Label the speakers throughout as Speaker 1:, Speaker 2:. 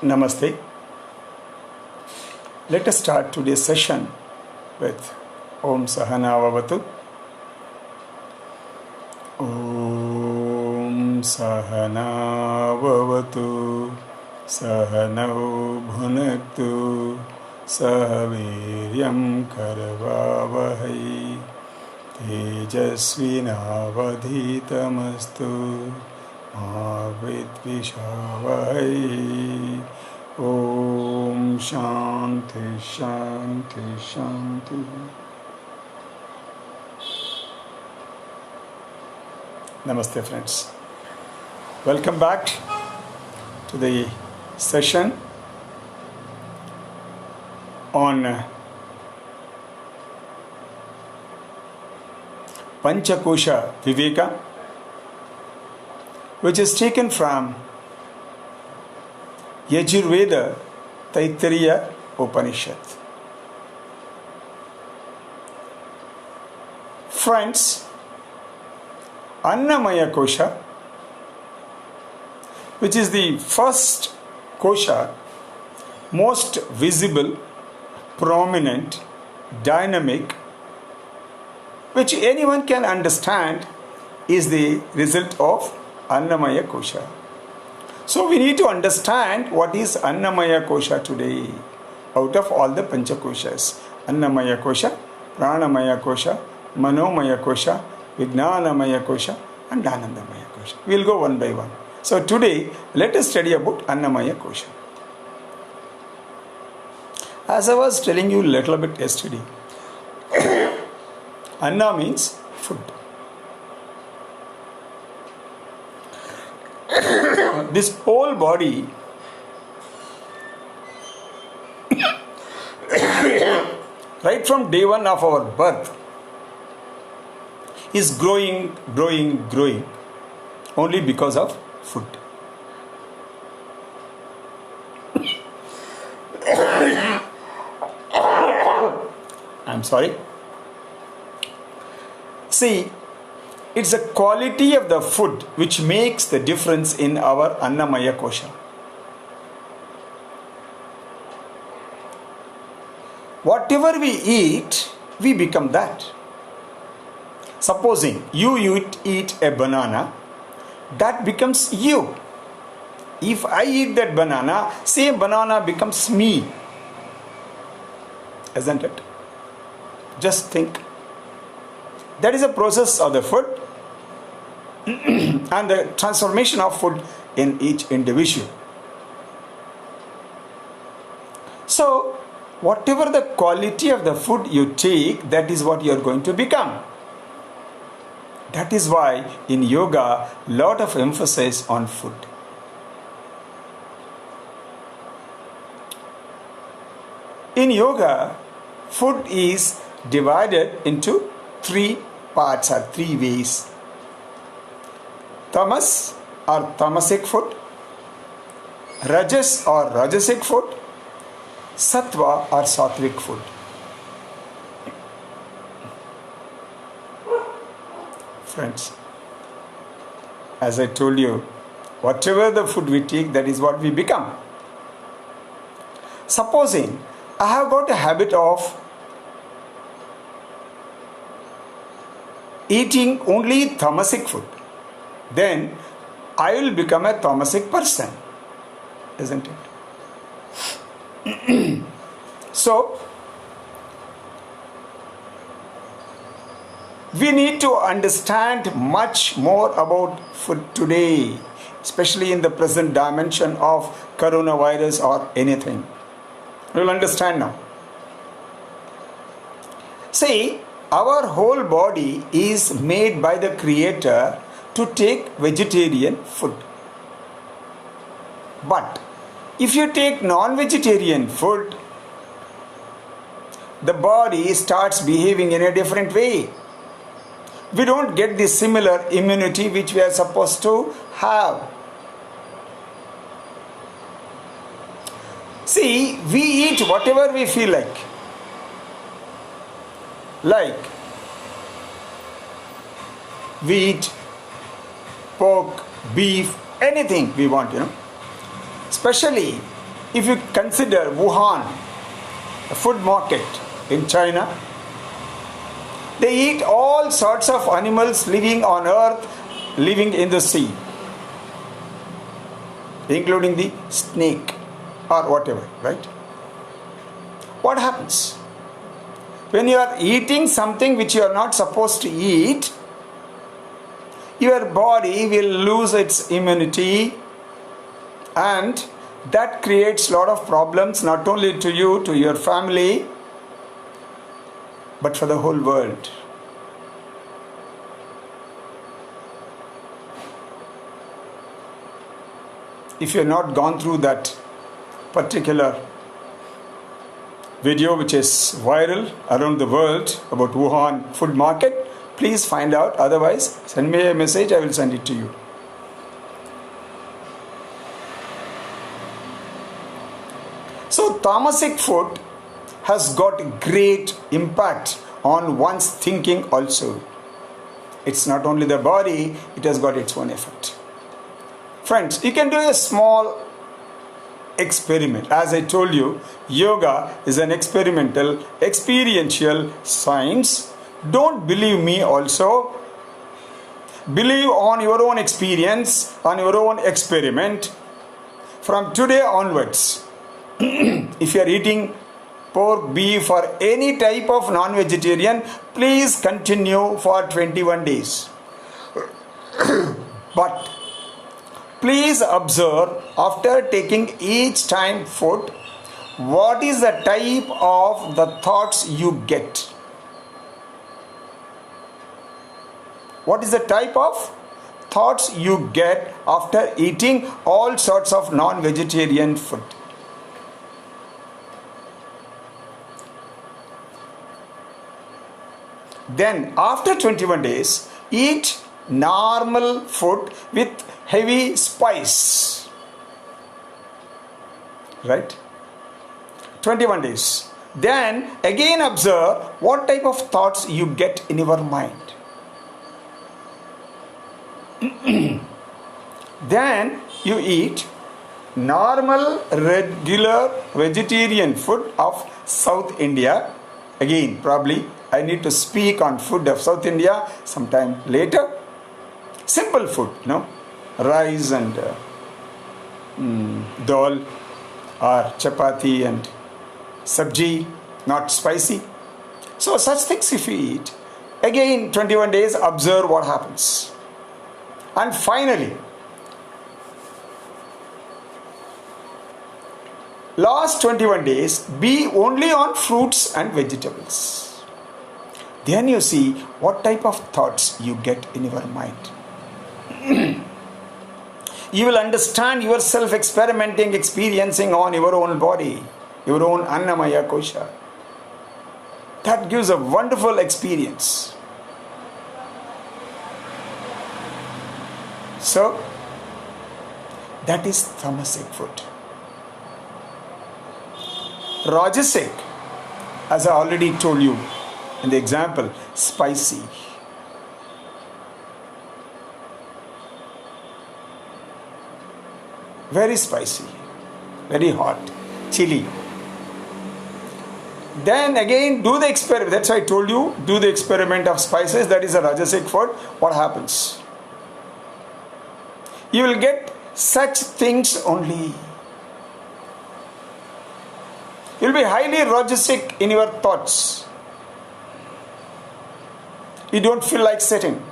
Speaker 1: Namaste. Let us start today's session with Om Sahana Vavatu. Om Sahana Vavatu Sahanau Bhunaktu Sahaviryam Karavavahai Tejasvinavadhitamastu Vidvishavahai. Om Shanti Shanti Shanti. Namaste friends. Welcome back to the session on Pancha Kosha Viveka, which is taken from Yajurveda Taittiriya Upanishad. Friends, Annamaya Kosha, which is the first kosha, most visible, prominent, dynamic, which anyone can understand, is the result of Annamaya Kosha. So we need to understand what is Annamaya Kosha today out of all the Pancha Koshas. Annamaya Kosha, Pranamaya Kosha, Manomaya Kosha, Vijnanamaya Kosha and Anandamaya Kosha. We will go one by one. So today let us study about Annamaya Kosha. As I was telling you a little bit yesterday, Anna means food. This whole body right from day one of our birth is growing only because of food. I'm sorry. See, it's the quality of the food which makes the difference in our Annamaya Kosha. Whatever we eat, we become that. Supposing you eat a banana, that becomes you. If I eat that banana, same banana becomes me. Isn't it? Just think. That is a process of the food and the transformation of food in each individual. So, whatever the quality of the food you take, that is what you are going to become. That is why in yoga, lot of emphasis on food. In yoga, food is divided into three parts or three ways. Tamas or tamasic food, Rajas or rajasic food, Sattva or sattvic food. Friends, as I told you, whatever the food we take, that is what we become. Supposing I have got a habit of eating only tamasic food, then I will become a tamasic person, isn't it? So, we need to understand much more about food today, especially in the present dimension of coronavirus or anything. You will understand now. See, our whole body is made by the Creator to take vegetarian food. But if you take non-vegetarian food, the body starts behaving in a different way. We don't get the similar immunity which we are supposed to have. See, we eat whatever we feel like. Like, we eat pork, beef, anything we want, Especially if you consider Wuhan, a food market in China, they eat all sorts of animals living on earth, living in the sea, including the snake or whatever, right? What happens? When you are eating something which you are not supposed to eat, your body will lose its immunity, and that creates a lot of problems, not only to you, to your family, but for the whole world. If you have not gone through that particular video which is viral around the world about Wuhan food market, please find out. Otherwise, send me a message, I will send it to you. So tamasic food has got great impact on one's thinking also. It's not only the body, it has got its own effect. Friends, you can do a small experiment. As I told you, yoga is an experimental, experiential science. Don't believe me also. Believe on your own experience, on your own experiment. From today onwards, if you are eating pork, beef or any type of non-vegetarian, please continue for 21 days. But please observe, after taking each time food, what is the type of the thoughts you get. What is the type of thoughts you get after eating all sorts of non-vegetarian food. Then after 21 days, eat normal food with heavy spice. Right? 21 days. Then again observe what type of thoughts you get in your mind. Then you eat normal, regular vegetarian food of South India. Again, probably I need to speak on food of South India sometime later. Simple food, rice and dal or chapati and sabji, not spicy. So such things if you eat, again 21 days, observe what happens. And finally, last 21 days, be only on fruits and vegetables. Then you see what type of thoughts you get in your mind. You will understand yourself experimenting, experiencing on your own body, your own Annamaya Kosha. That gives a wonderful experience. So, that is tamasic food. Rajasic, as I already told you in the example, spicy. Very spicy, very hot, chili. Then again do the experiment. That's why I told you, do the experiment of spices. That is a Rajasic food. What happens? You will get such things only. You will be highly Rajasic in your thoughts. You don't feel like sitting.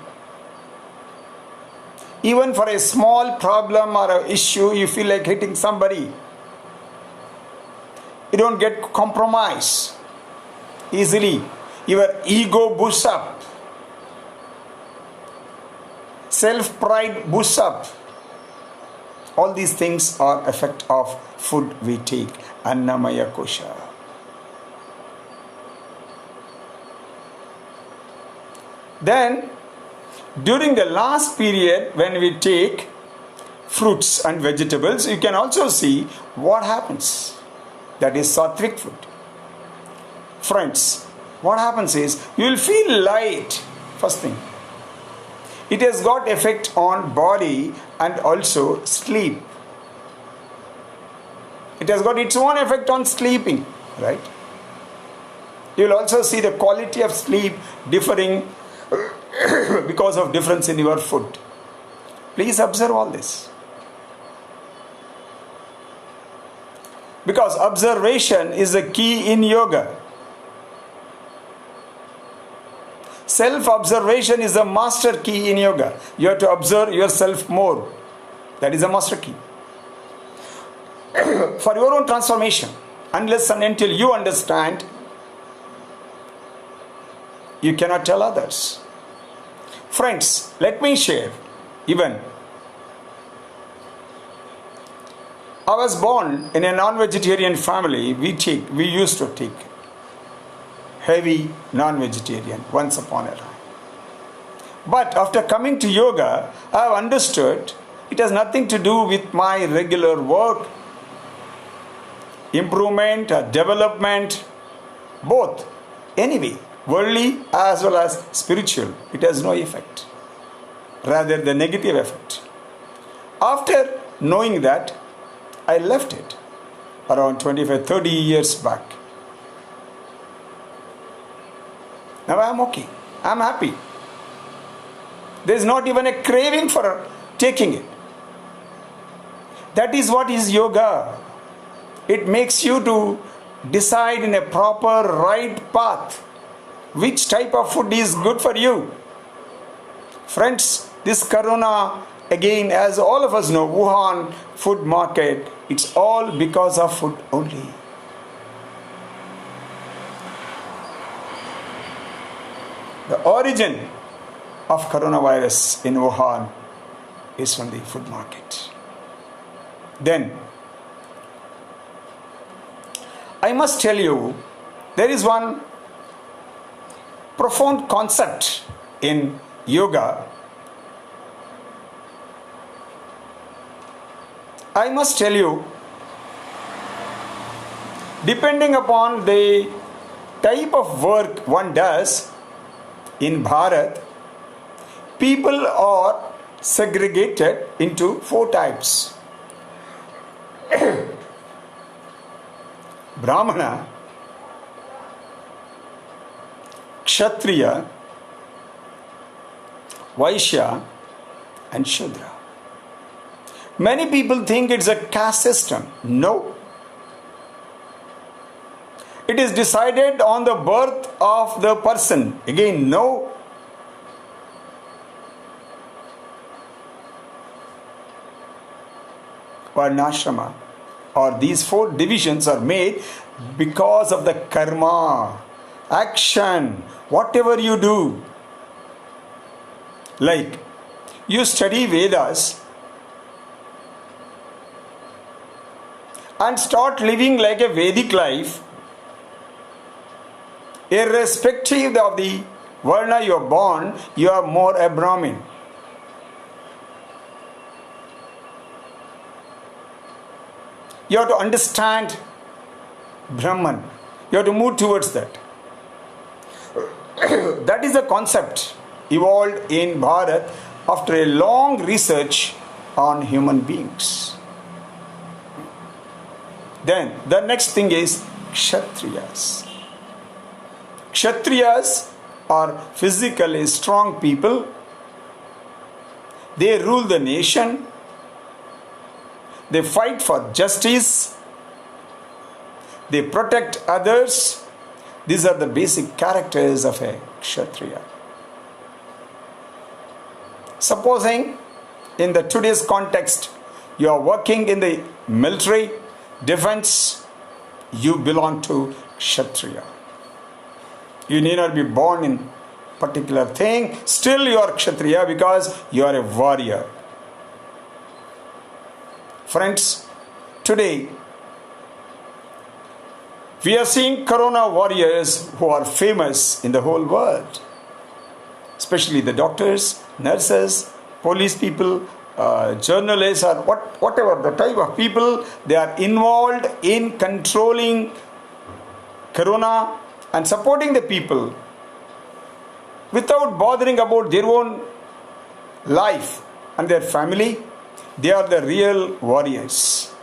Speaker 1: Even for a small problem or an issue, you feel like hitting somebody. You don't get compromise easily. Your ego boosts up. Self-pride boosts up. All these things are effect of food we take. Annamaya Kosha. Then, during the last period when we take fruits and vegetables, you can also see what happens. That is sattvic food. Friends, what happens is you will feel light. First thing, it has got effect on body and also sleep. It has got its own effect on sleeping, right? You will also see the quality of sleep differing because of difference in your food. Please observe all this. Because observation is the key in yoga. Self-observation is the master key in yoga. You have to observe yourself more. That is a master key. For your own transformation, unless and until you understand, you cannot tell others. Friends, let me share. Even I was born in a non-vegetarian family. We used to take heavy non-vegetarian once upon a time. But after coming to yoga, I have understood it has nothing to do with my regular work, improvement or development, both. Anyway, worldly as well as spiritual, it has no effect. Rather the negative effect. After knowing that, I left it around 25-30 years back. Now I am okay. I am happy. There is not even a craving for taking it. That is what is yoga. It makes you to decide in a proper right path which type of food is good for you. Friends, this corona, again, as all of us know, Wuhan food market, it's all because of food only. The origin of coronavirus in Wuhan is from the food market. Then, I must tell you, there is one profound concept in yoga. I must tell you, depending upon the type of work one does in Bharat, people are segregated into 4 types. Brahmana, Kshatriya, Vaishya and Shudra. Many people think it's a caste system. No. It is decided on the birth of the person. Again, no. Varnashrama, or these 4 divisions are made because of the karma, action, whatever you do. Like, you study Vedas and start living like a Vedic life, irrespective of the Varna you are born, you are more a Brahmin. You have to understand Brahman. You have to move towards that. That is the concept evolved in Bharat after a long research on human beings. Then the next thing is Kshatriyas. Kshatriyas are physically strong people. They rule the nation. They fight for justice. They protect others. These are the basic characters of a Kshatriya. Supposing in the today's context, you are working in the military, defense, you belong to Kshatriya. You need not be born in particular thing, still you are Kshatriya because you are a warrior. Friends, today we are seeing corona warriors who are famous in the whole world, especially the doctors, nurses, police people, journalists, or whatever the type of people. They are involved in controlling corona and supporting the people without bothering about their own life and their family. They are the real warriors.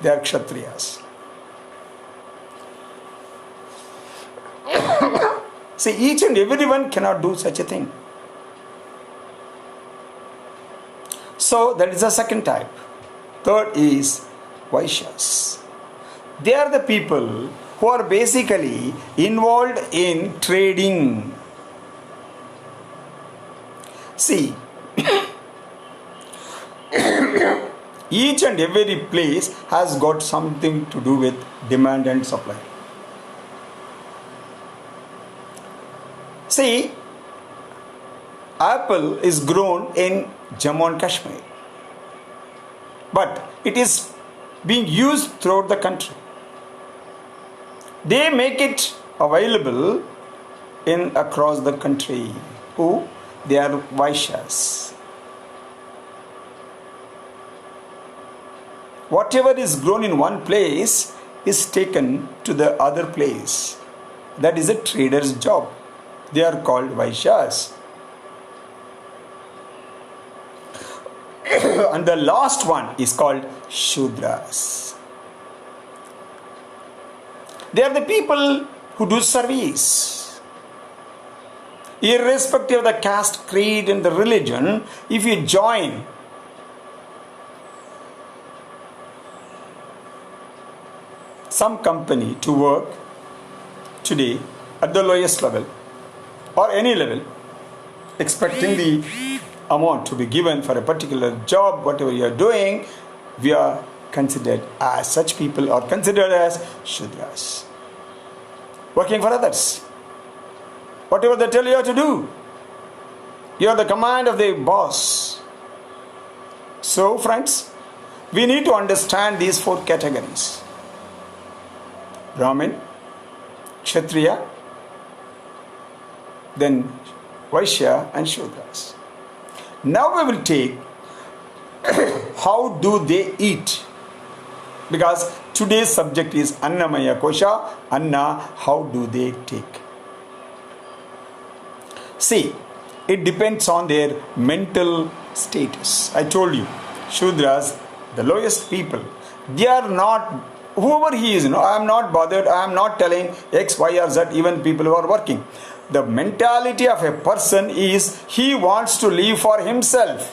Speaker 1: They are Kshatriyas. See, each and everyone cannot do such a thing. So that is the second type. Third is Vaishyas. They are the people who are basically involved in trading. See, each and every place has got something to do with demand and supply. See, apple is grown in Jammu and Kashmir, but it is being used throughout the country. They make it available in across the country. Who? They are Vaishyas. Whatever is grown in one place is taken to the other place. That is a trader's job. They are called Vaishyas. And the last one is called Shudras. They are the people who do service. Irrespective of the caste, creed, and the religion, if you join some company to work today at the lowest level or any level, expecting the amount to be given for a particular job, whatever you are doing, we are considered as such people, or considered as Shudras. Working for others. Whatever they tell you to do, you are the command of the boss. So, friends, we need to understand these four categories: Brahmin, Kshatriya, then Vaishya and Shudras. Now we will take how do they eat, because today's subject is Annamaya Kosha. Anna, how do they take? See, it depends on their mental status. I told you, Shudras, the lowest people, they are not, whoever he is, I am not bothered, I am not telling X, Y or Z, even people who are working. The mentality of a person is he wants to live for himself.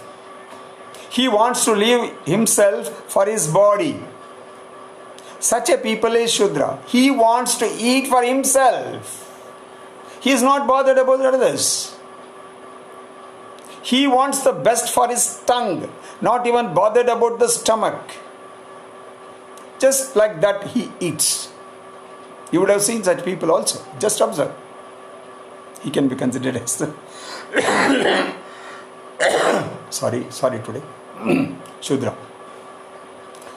Speaker 1: He wants to live himself for his body. Such a people is Shudra. He wants to eat for himself. He is not bothered about others. He wants the best for his tongue, not even bothered about the stomach. Just like that he eats. You would have seen such people also. Just observe. He can be considered as the sorry today. Shudra.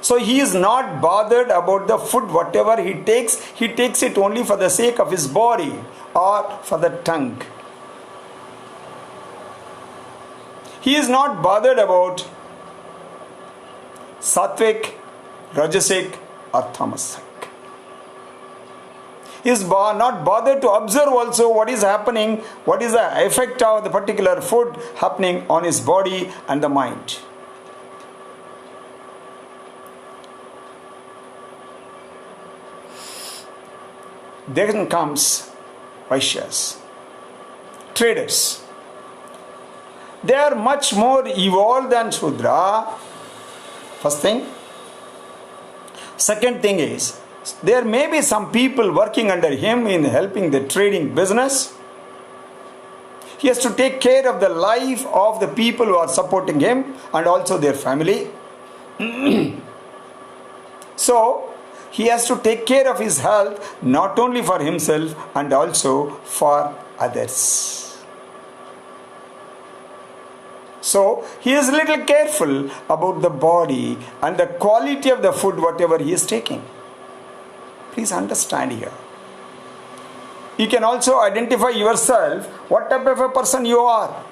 Speaker 1: So he is not bothered about the food, whatever he takes it only for the sake of his body or for the tongue. He is not bothered about sattvic, rajasic or tamasic. He is not bothered to observe also what is happening, what is the effect of the particular food happening on his body and the mind. Then comes Vaishyas, traders. They are much more evolved than Shudra. First thing. Second thing is, there may be some people working under him in helping the trading business. He has to take care of the life of the people who are supporting him and also their family. So, he has to take care of his health not only for himself and also for others. So, he is a little careful about the body and the quality of the food whatever he is taking. Please understand here. You can also identify yourself what type of a person you are.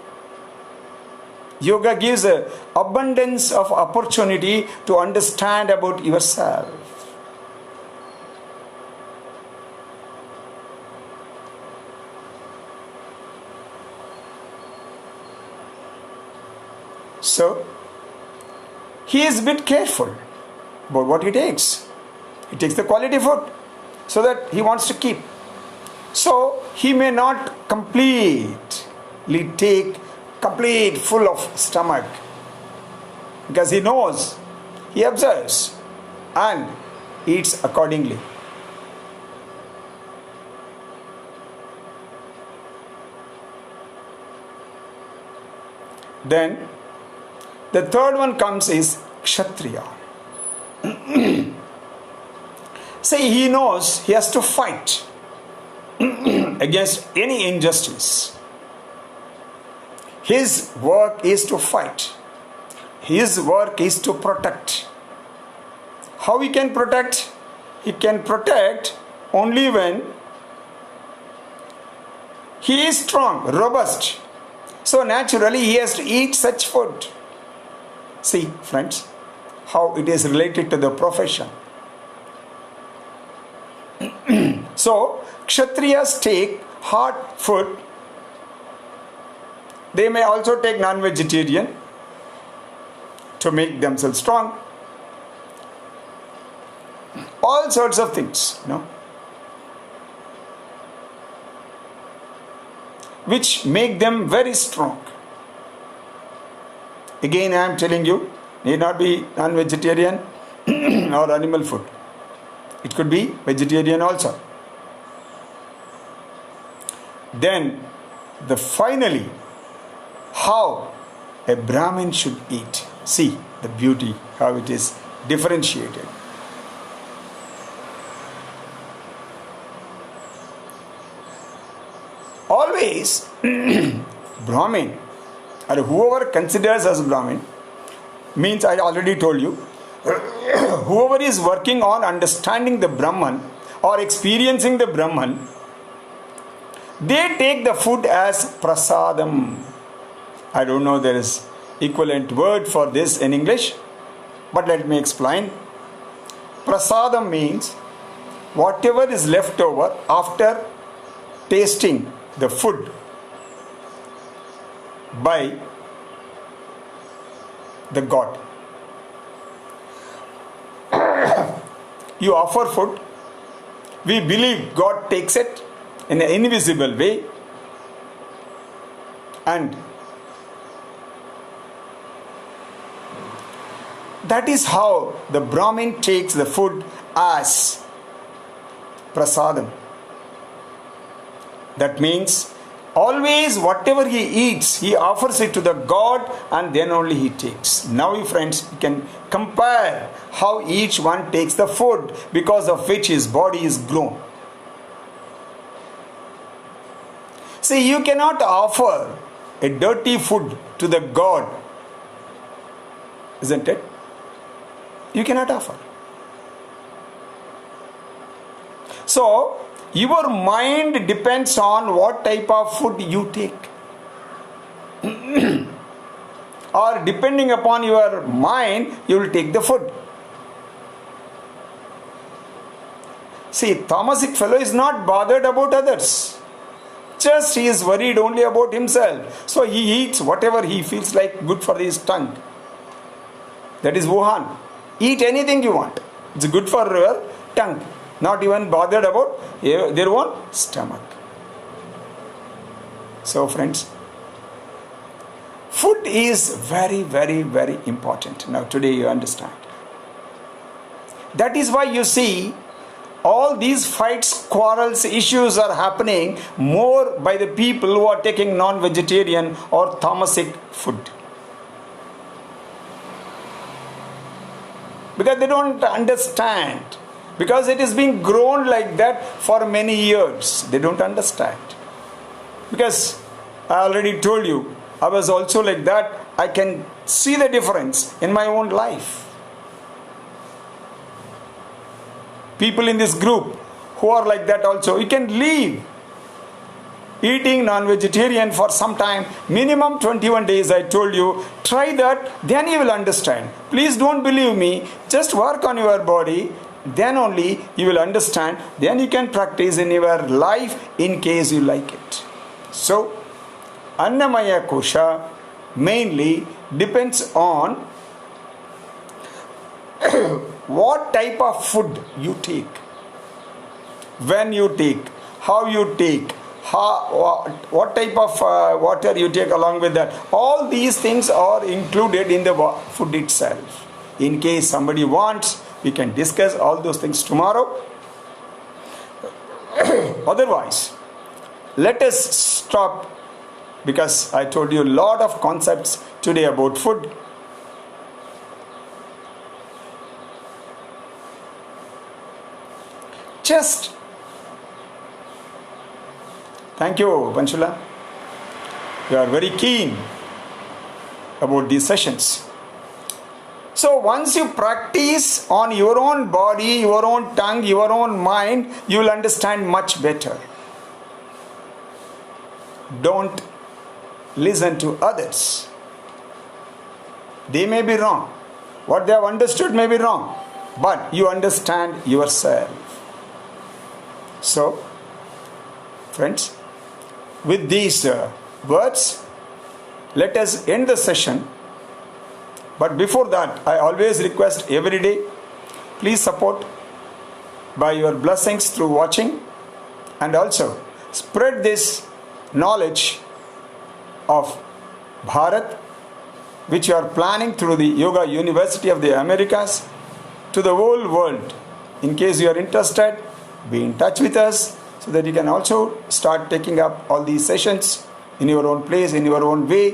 Speaker 1: Yoga gives an abundance of opportunity to understand about yourself. So, he is a bit careful about what he takes. He takes the quality food so that he wants to keep. So he may not completely take complete full of stomach, because he knows, he observes and eats accordingly. Then the third one comes is Kshatriya. Say he knows he has to fight against any injustice. His work is to fight. His work is to protect. How he can protect? He can protect only when he is strong, robust. So naturally he has to eat such food. See, friends, how it is related to the profession. So, Kshatriyas take hard food. They may also take non-vegetarian to make themselves strong. All sorts of things, which make them very strong. Again, I am telling you, need not be non-vegetarian or animal food. It could be vegetarian also. Then, finally, how a Brahmin should eat. See the beauty, how it is differentiated. Always, Brahmin, or whoever considers as Brahmin, means I already told you, whoever is working on understanding the Brahman or experiencing the Brahman, they take the food as prasadam. I don't know there is equivalent word for this in English, but let me explain. Prasadam means whatever is left over after tasting the food by the God. You offer food, we believe God takes it in an invisible way, and that is how the Brahmin takes the food as prasadam. That means always whatever he eats, he offers it to the God, and then only he takes. Now, you friends, you can compare how each one takes the food, because of which his body is grown. See, you cannot offer a dirty food to the God, isn't it? You cannot offer. So, your mind depends on what type of food you take. Or depending upon your mind, you will take the food. See, Tamasic fellow is not bothered about others. Just he is worried only about himself. So he eats whatever he feels like good for his tongue. That is Wuhan. Eat anything you want. It's good for your tongue. Not even bothered about their own stomach. So friends, food is very, very, very important. Now today you understand. That is why you see all these fights, quarrels, issues are happening more by the people who are taking non-vegetarian or tamasic food. Because they don't understand. Because it is being grown like that for many years. They don't understand. Because I already told you, I was also like that. I can see the difference in my own life. People in this group who are like that also, you can leave eating non-vegetarian for some time, minimum 21 days. I told you, try that, then you will understand. Please don't believe me, just work on your body, then only you will understand, then you can practice in your life in case you like it. So Annamaya Kosha mainly depends on what type of food you take, when you take, how you take, what type of water you take along with that. All these things are included in the food itself. In case somebody wants, we can discuss all those things tomorrow. Otherwise, let us stop, because I told you a lot of concepts today about food. Just thank you, Panchula. You are very keen about these sessions. So once you practice on your own body, your own tongue, your own mind, you will understand much better. Don't listen to others. They may be wrong. What they have understood may be wrong. But you understand yourself. So, friends, with these words, let us end the session. But before that, I always request every day, please support by your blessings through watching, and also spread this knowledge of Bharat, which you are planning through the Yoga University of the Americas, to the whole world. In case you are interested, be in touch with us so that you can also start taking up all these sessions in your own place, in your own way,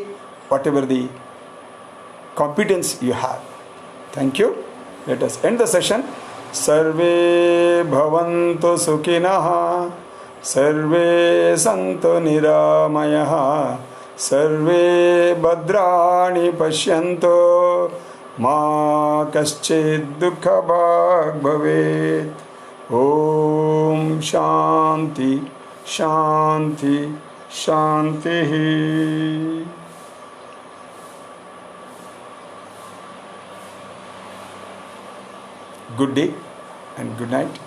Speaker 1: whatever the competence you have. Thank you. Let us end the session. Sarve bhavantu sukhinah, sarve santu niramayah, sarve bhadrani pashyantu, ma kaschid dukha bhag bhavet. Om Shanti Shanti Shanti. Good day and good night.